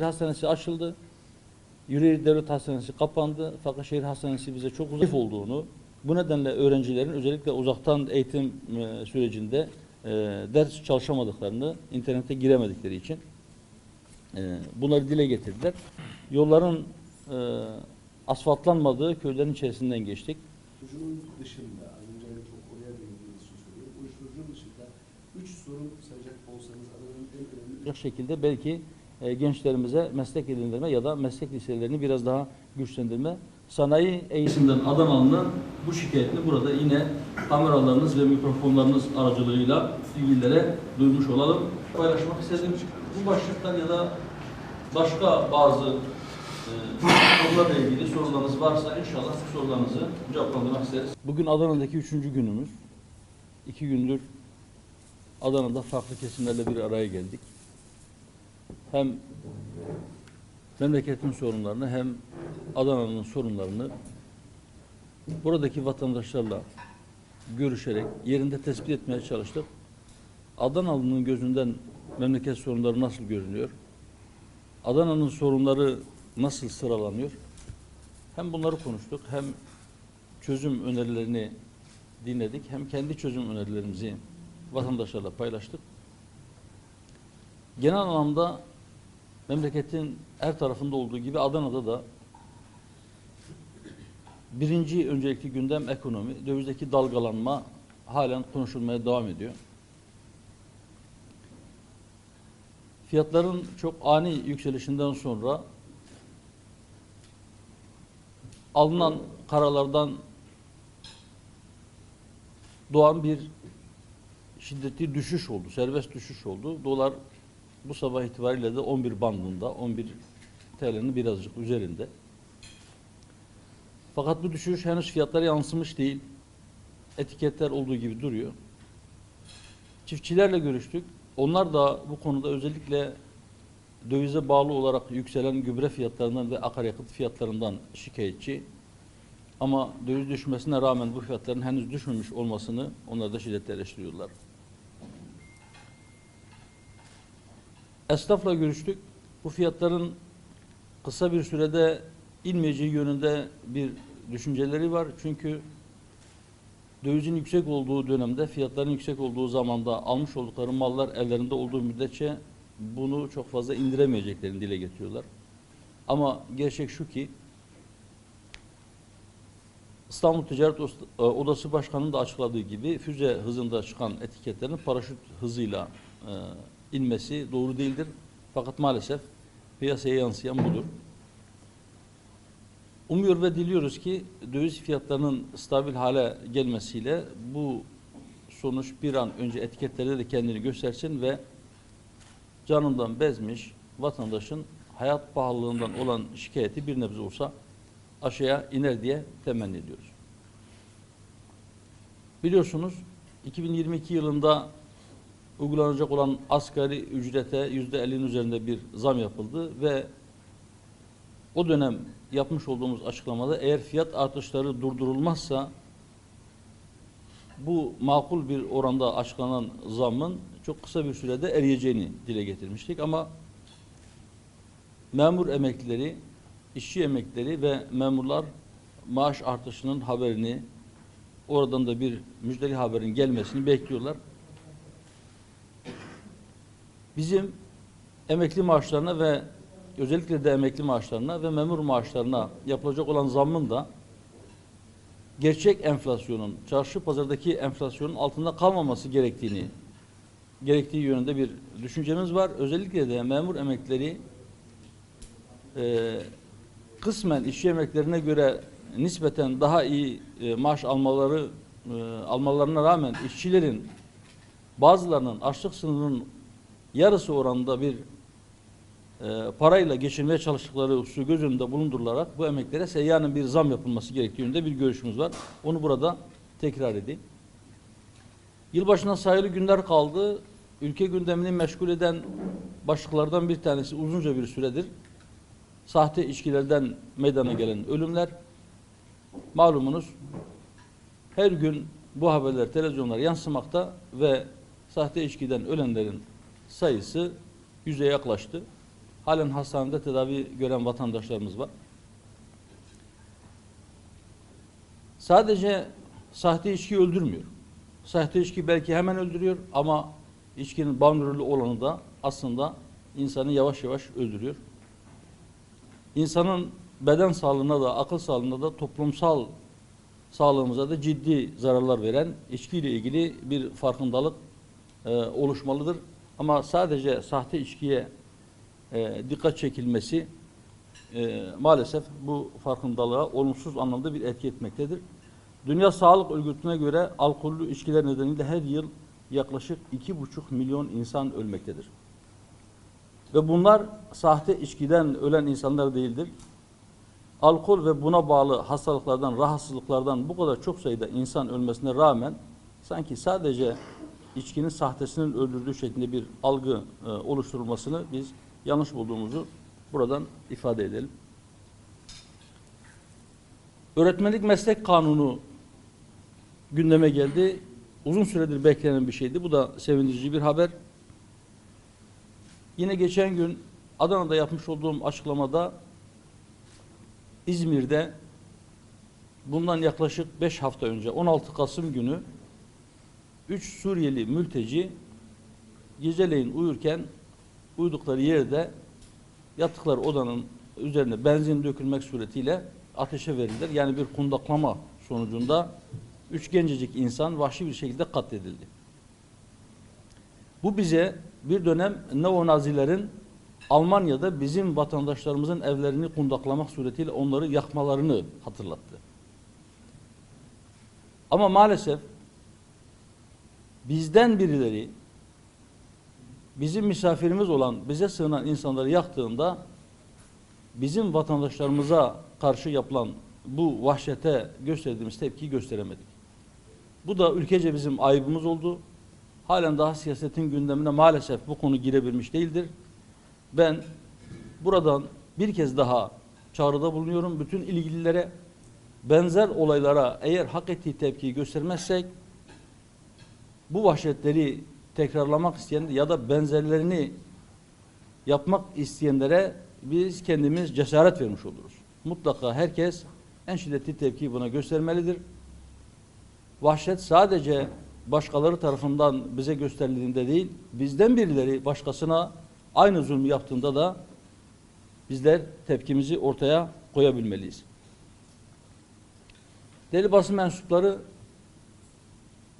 Hastanesi açıldı. Yüreğir Devlet Hastanesi kapandı. Fakat şehir hastanesi bize çok uzak olduğunu, bu nedenle öğrencilerin özellikle uzaktan eğitim sürecinde ders çalışamadıklarını, internete giremedikleri için bunları dile getirdiler. Yolların asfaltlanmadığı köylerin içerisinden geçtik. Uyuşturucunun dışında, az önce çok oraya değindiğiniz için söylüyorum. Uyuşturucunun dışında 3 sorun sayacak olsanız Adana'nın en önemli... Bu şekilde belki gençlerimize meslek edindirme ya da meslek liselerini biraz daha güçlendirme. Sanayi eğitiminden Adanalı'nın bu şikayetini burada yine kameralarınız ve mikrofonlarınız aracılığıyla ilgililere duymuş olalım. Paylaşmak istedim. Bu başlıktan ya da başka bazı konularla ilgili sorularınız varsa inşallah bu sorularınızı cevaplandırmak isteriz. Bugün Adana'daki 3. günümüz. 2 gündür Adana'da farklı kesimlerle bir araya geldik. Hem memleketin sorunlarını hem Adana'nın sorunlarını buradaki vatandaşlarla görüşerek yerinde tespit etmeye çalıştık. Adanalı'nın gözünden memleket sorunları nasıl görünüyor? Adana'nın sorunları nasıl sıralanıyor? Hem bunları konuştuk, hem çözüm önerilerini dinledik, hem kendi çözüm önerilerimizi vatandaşlarla paylaştık. Genel anlamda memleketin her tarafında olduğu gibi Adana'da da birinci öncelikli gündem ekonomi, dövizdeki dalgalanma halen konuşulmaya devam ediyor. Fiyatların çok ani yükselişinden sonra alınan kararlardan doğan bir şiddetli düşüş oldu, serbest düşüş oldu. Dolar bu sabah itibariyle de 11 bandında, 11 TL'nin birazcık üzerinde. Fakat bu düşüş henüz fiyatlara yansımış değil. Etiketler olduğu gibi duruyor. Çiftçilerle görüştük. Onlar da bu konuda özellikle dövize bağlı olarak yükselen gübre fiyatlarından ve akaryakıt fiyatlarından şikayetçi. Ama döviz düşmesine rağmen bu fiyatların henüz düşmemiş olmasını onlar da şiddetle eleştiriyorlar. Esnafla görüştük. Bu fiyatların kısa bir sürede inmeyeceği yönünde bir düşünceleri var. Çünkü dövizin yüksek olduğu dönemde, fiyatların yüksek olduğu zamanda almış oldukları mallar ellerinde olduğu müddetçe bunu çok fazla indiremeyeceklerini dile getiriyorlar. Ama gerçek şu ki İstanbul Ticaret Odası Başkanı'nın da açıkladığı gibi füze hızında çıkan etiketlerin paraşüt hızıyla inmesi doğru değildir. Fakat maalesef piyasaya yansıyan budur. Umuyor ve diliyoruz ki döviz fiyatlarının stabil hale gelmesiyle bu sonuç bir an önce etiketlerde de kendini göstersin ve canından bezmiş vatandaşın hayat pahalılığından olan şikayeti bir nebze olsa aşağıya iner diye temenni ediyoruz. Biliyorsunuz 2022 yılında uygulanacak olan asgari ücrete %50'nin üzerinde bir zam yapıldı ve o dönem yapmış olduğumuz açıklamada eğer fiyat artışları durdurulmazsa bu makul bir oranda açıklanan zammın çok kısa bir sürede eriyeceğini dile getirmiştik. Ama memur emeklileri, işçi emeklileri ve memurlar maaş artışının haberini, oradan da bir müjdeli haberin gelmesini bekliyorlar. Bizim emekli maaşlarına ve özellikle de emekli maaşlarına ve memur maaşlarına yapılacak olan zammın da gerçek enflasyonun, çarşı pazardaki enflasyonun altında kalmaması gerektiği yönünde bir düşüncemiz var. Özellikle de memur emeklileri kısmen işçi emeklilerine göre nispeten daha iyi maaş almalarına rağmen işçilerin bazılarının açlık sınırının yarısı oranında bir parayla geçinmeye çalıştıkları hususu göz önünde bulundurularak bu emeklilere seyyanen bir zam yapılması gerektiği yönünde bir görüşümüz var. Onu burada tekrar edeyim. Yılbaşından sayılı günler kaldı. Ülke gündemini meşgul eden başlıklardan bir tanesi uzunca bir süredir sahte içkilerden meydana gelen ölümler. Malumunuz her gün bu haberler televizyonlara yansımakta ve sahte içkiden ölenlerin sayısı 100'e yaklaştı. halen hastanede tedavi gören vatandaşlarımız var. Sadece sahte içki öldürmüyor. Sahte içki belki hemen öldürüyor ama içkinin bağımlılığı olanı da aslında insanı yavaş yavaş öldürüyor. İnsanın beden sağlığına da, akıl sağlığına da, toplumsal sağlığımıza da ciddi zararlar veren içkiyle ilgili bir farkındalık oluşmalıdır. Ama sadece sahte içkiye dikkat çekilmesi maalesef bu farkındalığa olumsuz anlamda bir etki etmektedir. Dünya Sağlık Örgütü'ne göre alkollü içkiler nedeniyle her yıl yaklaşık 2,5 milyon insan ölmektedir. Ve bunlar sahte içkiden ölen insanlar değildir. Alkol ve buna bağlı hastalıklardan, rahatsızlıklardan bu kadar çok sayıda insan ölmesine rağmen sanki sadece içkinin sahtesinin öldürdüğü şeklinde bir algı oluşturulmasını biz yanlış bulduğumuzu buradan ifade edelim. Öğretmenlik meslek kanunu gündeme geldi. Uzun süredir beklenen bir şeydi. Bu da sevindirici bir haber. Yine geçen gün Adana'da yapmış olduğum açıklamada İzmir'de bundan yaklaşık 5 hafta önce 16 Kasım günü 3 Suriyeli mülteci geceleyin uyurken uyudukları yerde yattıkları odanın üzerine benzin dökülmek suretiyle ateşe verildiler. Yani bir kundaklama sonucunda 3 gencecik insan vahşi bir şekilde katledildi. Bu bize bir dönem neonazilerin Almanya'da bizim vatandaşlarımızın evlerini kundaklamak suretiyle onları yakmalarını hatırlattı. Ama maalesef bizden birileri bizim misafirimiz olan, bize sığınan insanları yaktığında bizim vatandaşlarımıza karşı yapılan bu vahşete gösterdiğimiz tepkiyi gösteremedik. Bu da ülkece bizim ayıbımız oldu. Halen daha siyasetin gündemine maalesef bu konu girebilmiş değildir. Ben buradan bir kez daha çağrıda bulunuyorum. Bütün ilgililere benzer olaylara eğer hak ettiği tepkiyi göstermezsek bu vahşetleri tekrarlamak isteyen ya da benzerlerini yapmak isteyenlere biz kendimiz cesaret vermiş oluruz. Mutlaka herkes en şiddetli tepkiyi buna göstermelidir. Vahşet sadece başkaları tarafından bize gösterildiğinde değil, bizden birileri başkasına aynı zulmü yaptığında da bizler tepkimizi ortaya koyabilmeliyiz. Değerli basın mensupları,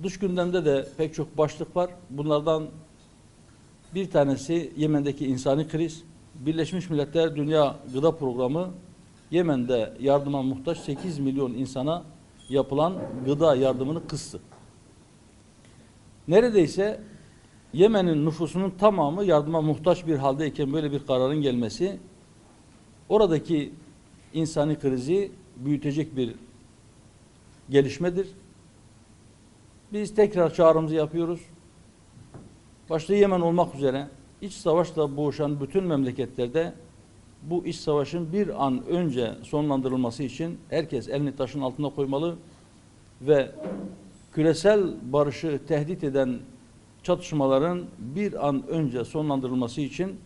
dış gündemde de pek çok başlık var. Bunlardan bir tanesi Yemen'deki insani kriz. Birleşmiş Milletler Dünya Gıda Programı Yemen'de yardıma muhtaç 8 milyon insana yapılan gıda yardımını kıstı. Neredeyse Yemen'in nüfusunun tamamı yardıma muhtaç bir haldeyken böyle bir kararın gelmesi oradaki insani krizi büyütecek bir gelişmedir. Biz tekrar çağrımızı yapıyoruz. Başta Yemen olmak üzere iç savaşla boğuşan bütün memleketlerde bu iç savaşın bir an önce sonlandırılması için herkes elini taşın altına koymalı ve küresel barışı tehdit eden çatışmaların bir an önce sonlandırılması için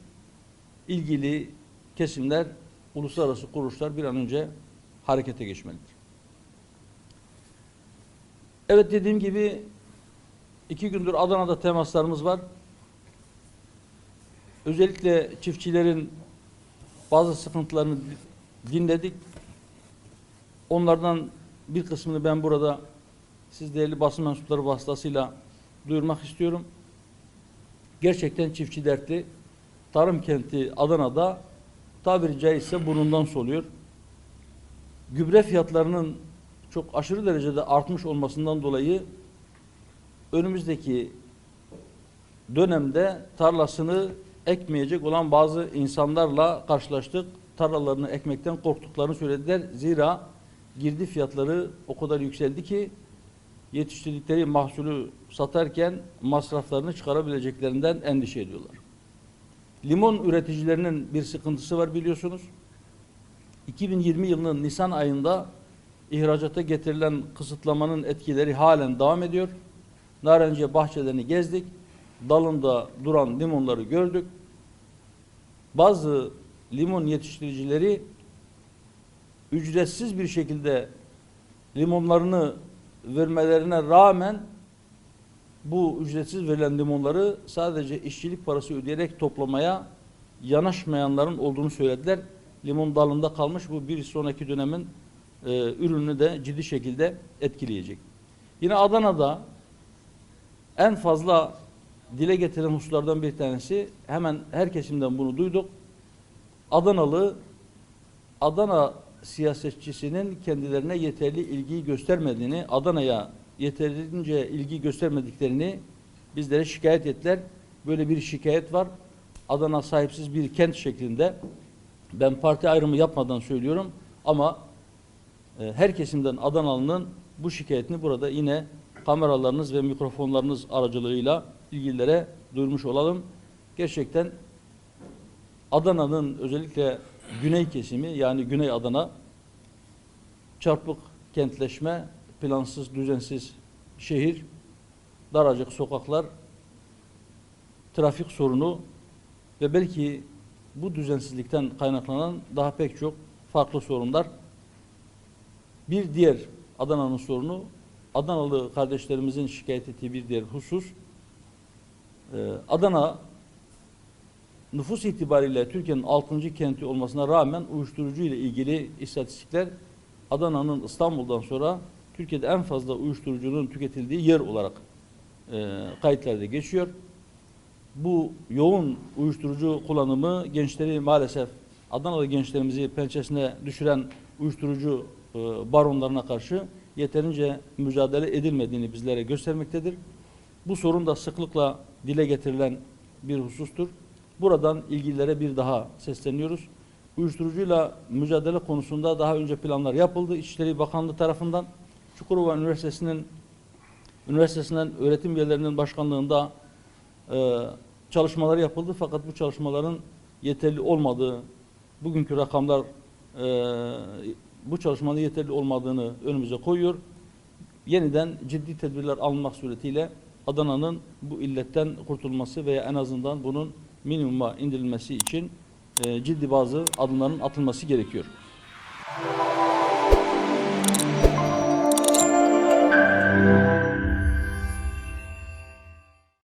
ilgili kesimler, uluslararası kuruluşlar bir an önce harekete geçmelidir. Evet, dediğim gibi 2 gündür Adana'da temaslarımız var. Özellikle çiftçilerin bazı sıkıntılarını dinledik. Onlardan bir kısmını ben burada siz değerli basın mensupları vasıtasıyla duyurmak istiyorum. Gerçekten çiftçi dertli. Tarım kenti Adana'da tabiri caizse burnundan soluyor. Gübre fiyatlarının çok aşırı derecede artmış olmasından dolayı önümüzdeki dönemde tarlasını ekmeyecek olan bazı insanlarla karşılaştık. Tarlalarını ekmekten korktuklarını söylediler. Zira girdi fiyatları o kadar yükseldi ki yetiştirdikleri mahsulü satarken masraflarını çıkarabileceklerinden endişe ediyorlar. Limon üreticilerinin bir sıkıntısı var biliyorsunuz. 2020 yılının Nisan ayında ihracata getirilen kısıtlamanın etkileri halen devam ediyor. Narenciye bahçelerini gezdik. Dalında duran limonları gördük. Bazı limon yetiştiricileri ücretsiz bir şekilde limonlarını vermelerine rağmen bu ücretsiz verilen limonları sadece işçilik parası ödeyerek toplamaya yanaşmayanların olduğunu söylediler. Limon dalında kalmış, bu bir sonraki dönemin ürününü de ciddi şekilde etkileyecek. Yine Adana'da en fazla dile getirilen hususlardan bir tanesi, hemen her kesimden bunu duyduk. Adana siyasetçisinin kendilerine yeterli ilgiyi göstermediğini, Adana'ya yeterince ilgi göstermediklerini bizlere şikayet ettiler. Böyle bir şikayet var. Adana sahipsiz bir kent şeklinde. Ben parti ayrımı yapmadan söylüyorum ama her kesimden Adanalı'nın bu şikayetini burada yine kameralarınız ve mikrofonlarınız aracılığıyla ilgililere duyurmuş olalım. Gerçekten Adana'nın özellikle güney kesimi, yani Güney Adana, çarpık kentleşme, plansız, düzensiz şehir, daracık sokaklar, trafik sorunu ve belki bu düzensizlikten kaynaklanan daha pek çok farklı sorunlar. Bir diğer Adana'nın sorunu, Adanalı kardeşlerimizin şikayet ettiği bir diğer husus, Adana nüfus itibariyle Türkiye'nin 6. kenti olmasına rağmen uyuşturucu ile ilgili istatistikler Adana'nın İstanbul'dan sonra Türkiye'de en fazla uyuşturucunun tüketildiği yer olarak kayıtlarda geçiyor. Bu yoğun uyuşturucu kullanımı gençleri maalesef, Adanalı gençlerimizi pençesine düşüren uyuşturucu baronlarına karşı yeterince mücadele edilmediğini bizlere göstermektedir. Bu sorun da sıklıkla dile getirilen bir husustur. Buradan ilgililere bir daha sesleniyoruz. Uyuşturucuyla mücadele konusunda daha önce planlar yapıldı. İçişleri Bakanlığı tarafından Çukurova Üniversitesi'nden öğretim üyelerinin başkanlığında çalışmalar yapıldı. Fakat bu çalışmaların yeterli olmadığı, bugünkü rakamlar bu çalışmanın yeterli olmadığını önümüze koyuyor. Yeniden ciddi tedbirler alınmak suretiyle Adana'nın bu illetten kurtulması veya en azından bunun minimuma indirilmesi için ciddi bazı adımların atılması gerekiyor.